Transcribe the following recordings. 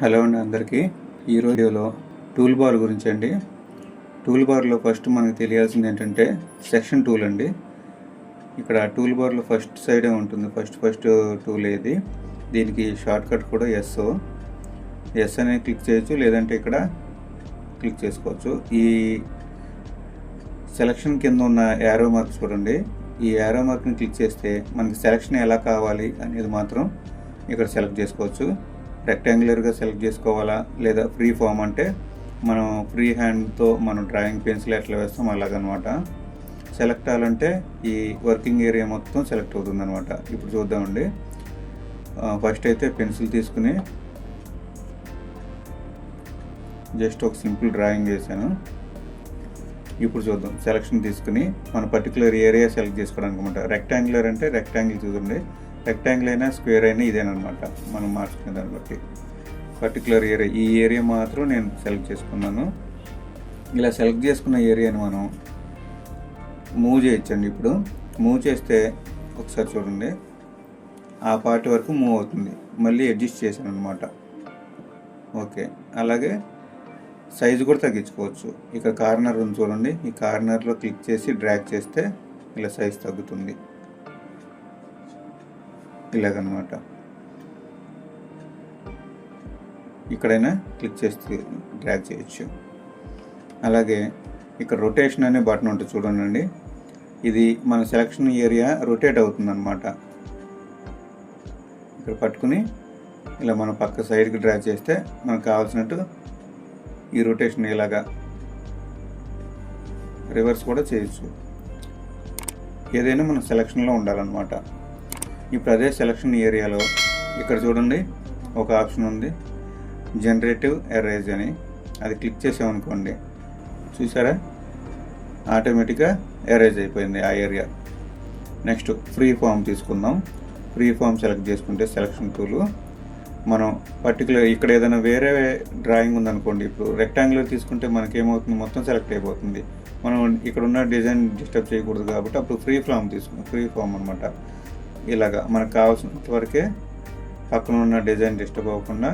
Hello అండి అందరికీ. ఈరోజు వీడియోలో టూల్ బార్ గురించి అండి. టూల్ బార్లో ఫస్ట్ మనకు తెలియాల్సింది ఏంటంటే సెక్షన్ టూల్ అండి. ఇక్కడ టూల్ బార్లో ఫస్ట్ సైడే ఉంటుంది, ఫస్ట్ టూల్ ఏది. దీనికి షార్ట్ కట్ కూడా ఎస్ అనేది క్లిక్ చేయొచ్చు, లేదంటే ఇక్కడ క్లిక్ చేసుకోవచ్చు. ఈ సెలక్షన్ కింద ఉన్న యారో మార్క్ చూడండి. ఈ యారో మార్క్ని క్లిక్ చేస్తే మనకి సెలక్షన్ ఎలా కావాలి అనేది మాత్రం ఇక్కడ సెలెక్ట్ చేసుకోవచ్చు. రెక్టాంగులర్గా సెలెక్ట్ చేసుకోవాలా, లేదా ఫ్రీ ఫామ్ అంటే మనం ఫ్రీ హ్యాండ్తో మనం డ్రాయింగ్ పెన్సిల్ ఎట్లా వేస్తాం అలాగనమాట. సెలెక్ట్ అవ్వాలంటే ఈ వర్కింగ్ ఏరియా మొత్తం సెలెక్ట్ అవుతుంది అనమాట. ఇప్పుడు చూద్దామండి. ఫస్ట్ అయితే పెన్సిల్ తీసుకుని జస్ట్ ఒక సింపుల్ డ్రాయింగ్ వేసాను. ఇప్పుడు చూద్దాం. సెలక్షన్ తీసుకుని మన పర్టికులర్ ఏరియా సెలెక్ట్ చేసుకోవడానికి అనమాట. రెక్టాంగులర్ అంటే రెక్టాంగిల్ చూడండి. రెక్టాంగిల్ అయినా స్క్వేర్ అయినా ఇదేనమాట, మనం మార్చుకునే దాన్ని బట్టి. పర్టికులర్ ఏరియా, ఈ ఏరియా మాత్రం నేను సెలెక్ట్ చేసుకున్నాను. ఇలా సెలెక్ట్ చేసుకున్న ఏరియాని మనం మూవ్ చేయొచ్చండి. ఇప్పుడు మూవ్ చేస్తే ఒకసారి చూడండి, ఆ పార్ట్ వరకు మూవ్ అవుతుంది. మళ్ళీ అడ్జస్ట్ చేశాను అనమాట. ఓకే, అలాగే సైజు కూడా తగ్గించుకోవచ్చు. ఇక్కడ కార్నర్ ఉంది చూడండి. ఈ కార్నర్లో క్లిక్ చేసి డ్రాగ్ చేస్తే ఇలా సైజు తగ్గుతుంది, ఇలాగనమాట. ఇక్కడైనా క్లిక్ చేసి డ్రాగ్ చేయొచ్చు. అలాగే ఇక్కడ రొటేషన్ అనే బటన్ ఉంటుంది చూడండి. ఇది మన సెలక్షన్ ఏరియా రొటేట్ అవుతుంది అనమాట. ఇక్కడ పట్టుకుని ఇలా మన పక్క సైడ్కి డ్రాగ్ చేస్తే మనకు కావాల్సినట్టు ఈ రొటేషన్ ఇలాగా రివర్స్ కూడా చేయొచ్చు. ఏదైనా మన సెలక్షన్లో ఉండాలన్నమాట. ఇప్పుడు అదే సెలక్షన్ ఏరియాలో ఇక్కడ చూడండి ఒక ఆప్షన్ ఉంది, జనరేటివ్ ఎరేజ్ అని. అది క్లిక్ చేసామనుకోండి, చూసారా, ఆటోమేటిక్గా ఎరేజ్ అయిపోయింది ఆ ఏరియా. నెక్స్ట్ ఫ్రీ ఫామ్ తీసుకుందాం. ఫ్రీ ఫామ్ సెలెక్ట్ చేసుకుంటే సెలక్షన్ టూలు మనం పర్టికులర్ ఇక్కడ ఏదైనా వేరే డ్రాయింగ్ ఉందనుకోండి. ఇప్పుడు రెక్టాంగులర్ తీసుకుంటే మనకేమవుతుంది, మొత్తం సెలెక్ట్ అయిపోతుంది. మనం ఇక్కడ ఉన్న డిజైన్ డిస్టర్బ్ చేయకూడదు కాబట్టి అప్పుడు ఫ్రీ ఫామ్ అనమాట. ఇలాగా మనకు కావాల్సినంత వరకే పక్కన ఉన్న డిజైన్ డిస్టర్బ్ అవ్వకుండా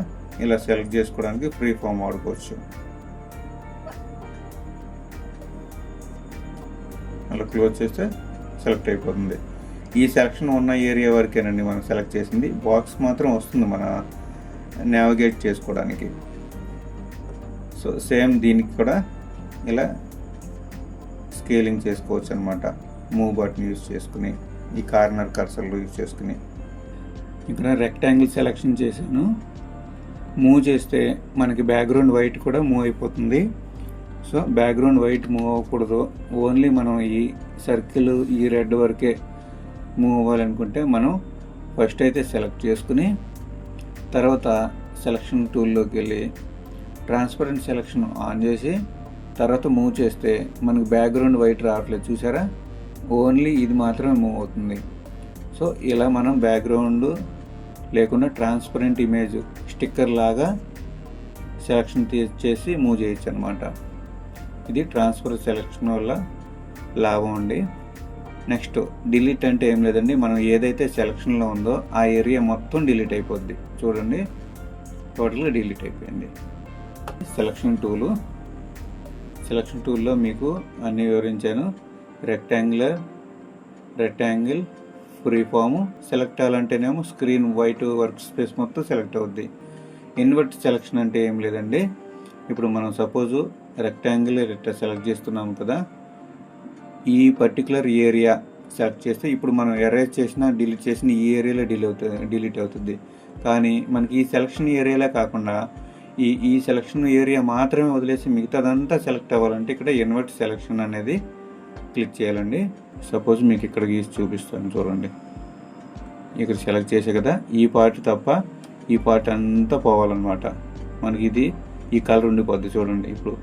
ఇలా సెలెక్ట్ చేసుకోవడానికి ఫ్రీ ఫామ్ వాడుకోవచ్చు. అలా క్లోజ్ చేస్తే సెలెక్ట్ అయిపోతుంది. ఈ సెలక్షన్ ఉన్న ఏరియా వరకేనండి మనం సెలెక్ట్ చేసింది. బాక్స్ మాత్రం వస్తుంది మన నావిగేట్ చేసుకోవడానికి. సో సేమ్ దీనికి కూడా ఇలా స్కేలింగ్ చేసుకోవచ్చు అనమాట. మూవ్ బటన్ యూజ్ చేసుకుని, ఈ కార్నర్ కర్సర్లు యూజ్ చేసుకుని. ఇక్కడ రెక్టాంగిల్ సెలెక్షన్ చేశాను. మూవ్ చేస్తే మనకి బ్యాక్గ్రౌండ్ వైట్ కూడా మూవ్ అయిపోతుంది. సో బ్యాక్గ్రౌండ్ వైట్ మూవ్ అవ్వకూడదు, ఓన్లీ మనం ఈ సర్కిల్ ఈ రెడ్ వరకే మూవ్ అవ్వాలనుకుంటే మనం ఫస్ట్ అయితే సెలెక్ట్ చేసుకుని తర్వాత సెలక్షన్ టూల్లోకి వెళ్ళి ట్రాన్స్పరెంట్ సెలక్షన్ ఆన్ చేసి తర్వాత మూవ్ చేస్తే మనకు బ్యాక్గ్రౌండ్ వైట్ రావట్లేదు, చూసారా, ఓన్లీ ఇది మాత్రమే మూవ్ అవుతుంది. సో ఇలా మనం బ్యాక్గ్రౌండ్ లేకుండా ట్రాన్స్పరెంట్ ఇమేజ్ స్టిక్కర్ లాగా సెలక్షన్ చేసి మూవ్ చేయొచ్చు అనమాట. ఇది ట్రాన్స్ఫర్ సెలక్షన్ వల్ల లాభం అండి. నెక్స్ట్ డిలీట్ అంటే ఏం లేదండి, మనం ఏదైతే సెలక్షన్లో ఉందో ఆ ఏరియా మొత్తం డిలీట్ అయిపోద్ది. చూడండి, టోటల్గా డిలీట్ అయిపోయింది. సెలక్షన్ టూల్లో మీకు అన్నీ వివరించాను. Rectangle, free form. సెలెక్ట్ అవ్వాలంటేనేమో స్క్రీన్ వైట్ వర్క్ స్పేస్ మొత్తం సెలెక్ట్ అవుద్ది. ఇన్వర్ట్ సెలక్షన్ అంటే ఏం లేదండి, ఇప్పుడు మనం సపోజు రెక్టాంగిల్ ఇట్లా సెలెక్ట్ చేస్తున్నాము కదా, ఈ పర్టికులర్ ఏరియా సెలెక్ట్ చేస్తే ఇప్పుడు మనం ఎరేజ్ చేసినా డిలీట్ చేసిన ఈ ఏరియాలో డిలీట్ అవుతుంది. కానీ మనకి ఈ సెలక్షన్ ఏరియాలో కాకుండా ఈ సెలక్షన్ ఏరియా మాత్రమే వదిలేసి మిగతాదంతా సెలెక్ట్ అవ్వాలంటే ఇక్కడ ఇన్వర్ట్ సెలక్షన్ అనేది క్లిక్ చేయాలండి. సపోజ్ మీకు ఇక్కడ గీసి చూపిస్తాను చూడండి. ఇక్కడ సెలెక్ట్ చేసే కదా, ఈ పార్ట్ తప్ప ఈ పార్ట్ అంతా పోవాలన్నమాట. మనకి ఇది ఈ కలర్ ఉండిపోద్ది చూడండి. ఇప్పుడు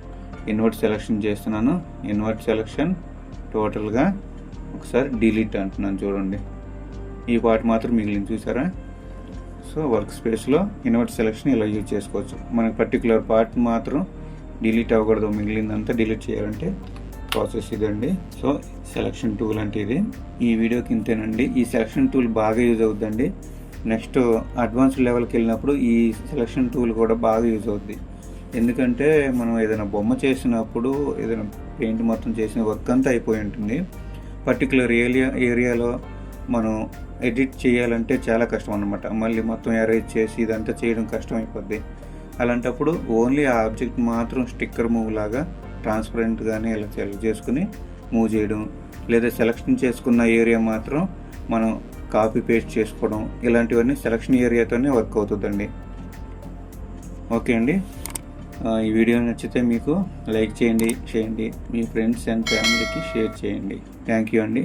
ఇన్వర్ట్ సెలక్షన్ చేస్తున్నాను. ఇన్వర్ట్ సెలక్షన్ టోటల్గా ఒకసారి డిలీట్ అంటున్నాను చూడండి. ఈ పార్ట్ మాత్రం మిగిలింది, చూసారా. సో వర్క్ స్పేస్లో ఇన్వర్ట్ సెలక్షన్ ఇలా యూజ్ చేసుకోవచ్చు. మనకి పర్టికులర్ పార్ట్ మాత్రం డిలీట్ అవ్వకూడదు, మిగిలిందంతా డిలీట్ చేయాలంటే ప్రాసెస్ ఇదండి. సో సెలక్షన్ టూల్ అంటే ఇది. ఈ వీడియోకి ఇంతేనండి. ఈ సెలక్షన్ టూల్ బాగా యూజ్ అవుతుందండి. నెక్స్ట్ అడ్వాన్స్డ్ లెవెల్కి వెళ్ళినప్పుడు ఈ సెలక్షన్ టూల్ కూడా బాగా యూజ్ అవుద్ది. ఎందుకంటే మనం ఏదైనా బొమ్మ చేసినప్పుడు ఏదైనా పెయింట్ మొత్తం చేసిన వర్క్ అంతా అయిపోయి ఉంటుంది. పర్టికులర్ ఏరియాలో మనం ఎడిట్ చేయాలంటే చాలా కష్టం అన్నమాట. మళ్ళీ మొత్తం ఎరేజ్ చేసి ఇదంతా చేయడం కష్టం అయిపోద్ది. అలాంటప్పుడు ఓన్లీ ఆ ఆబ్జెక్ట్ మాత్రం స్టిక్కర్ మూవ్ లాగా ట్రాన్స్పరెంట్గానే ఇలా సెలెక్ట్ చేసుకుని మూవ్ చేయడం, లేదా సెలెక్షన్ చేసుకున్న ఏరియా మాత్రం మనం కాపీ పేస్ట్ చేసుకోవడం, ఇలాంటివన్నీ సెలక్షన్ ఏరియాతోనే వర్క్ అవుతుందండి. ఓకే అండి, ఈ వీడియో నచ్చితే మీకు లైక్ చేయండి, మీ ఫ్రెండ్స్ అండ్ ఫ్యామిలీకి షేర్ చేయండి. థ్యాంక్ యూ అండి.